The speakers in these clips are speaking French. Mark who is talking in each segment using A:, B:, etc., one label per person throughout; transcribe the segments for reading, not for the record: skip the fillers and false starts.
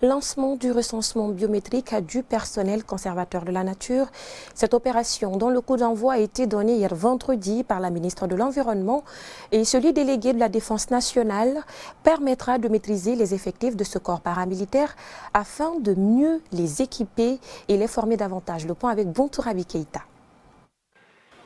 A: Lancement du recensement biométrique du personnel conservateur de la nature. Cette opération, dont le coup d'envoi a été donné hier vendredi par la ministre de l'Environnement et celui délégué de la Défense nationale, permettra de maîtriser les effectifs de ce corps paramilitaire afin de mieux les équiper et les former davantage. Le point avec Bontourabi Keïta.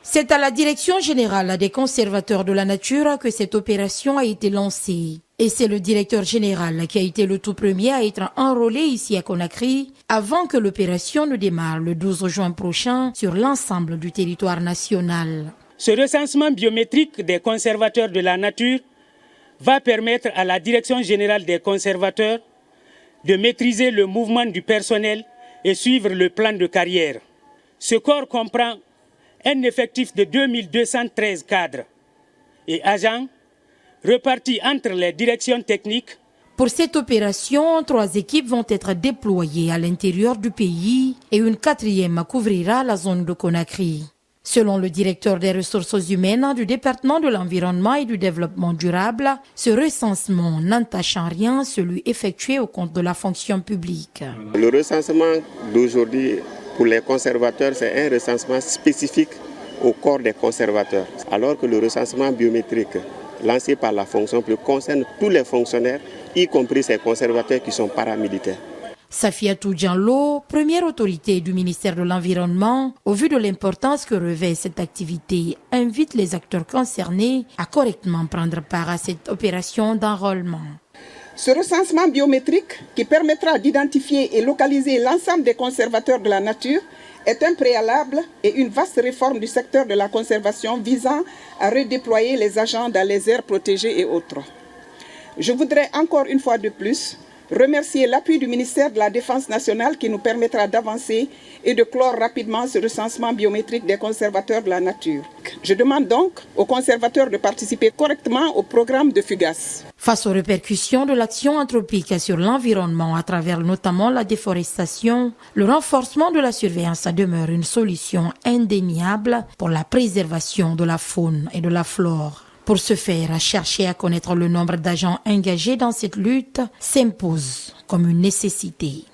B: C'est à la Direction générale des conservateurs de la nature que cette opération a été lancée. Et c'est le directeur général qui a été le tout premier à être enrôlé ici à Conakry avant que l'opération ne démarre le 12 juin prochain sur l'ensemble du territoire national.
C: Ce recensement biométrique des conservateurs de la nature va permettre à la Direction générale des conservateurs de maîtriser le mouvement du personnel et suivre le plan de carrière. Ce corps comprend un effectif de 2213 cadres et agents repartis entre les directions techniques.
B: Pour cette opération, 3 équipes vont être déployées à l'intérieur du pays et une 4e couvrira la zone de Conakry. Selon le directeur des ressources humaines du département de l'environnement et du développement durable, ce recensement n'entache en rien celui effectué au compte de la fonction publique.
D: Le recensement d'aujourd'hui pour les conservateurs, c'est un recensement spécifique au corps des conservateurs, alors que le recensement biométrique lancé par la fonction publique concerne tous les fonctionnaires, y compris ces conservateurs qui sont paramilitaires.
B: Safiatou Diallo, première autorité du ministère de l'Environnement, au vu de l'importance que revêt cette activité, invite les acteurs concernés à correctement prendre part à cette opération d'enrôlement.
E: Ce recensement biométrique, qui permettra d'identifier et localiser l'ensemble des conservateurs de la nature, est un préalable et une vaste réforme du secteur de la conservation visant à redéployer les agents dans les aires protégées et autres. Je voudrais encore une fois de plus remercier l'appui du ministère de la Défense nationale qui nous permettra d'avancer et de clore rapidement ce recensement biométrique des conservateurs de la nature. Je demande donc aux conservateurs de participer correctement au programme de FUGAS.
B: Face aux répercussions de l'action anthropique sur l'environnement à travers notamment la déforestation, le renforcement de la surveillance demeure une solution indéniable pour la préservation de la faune et de la flore. Pour ce faire, chercher à connaître le nombre d'agents engagés dans cette lutte s'impose comme une nécessité.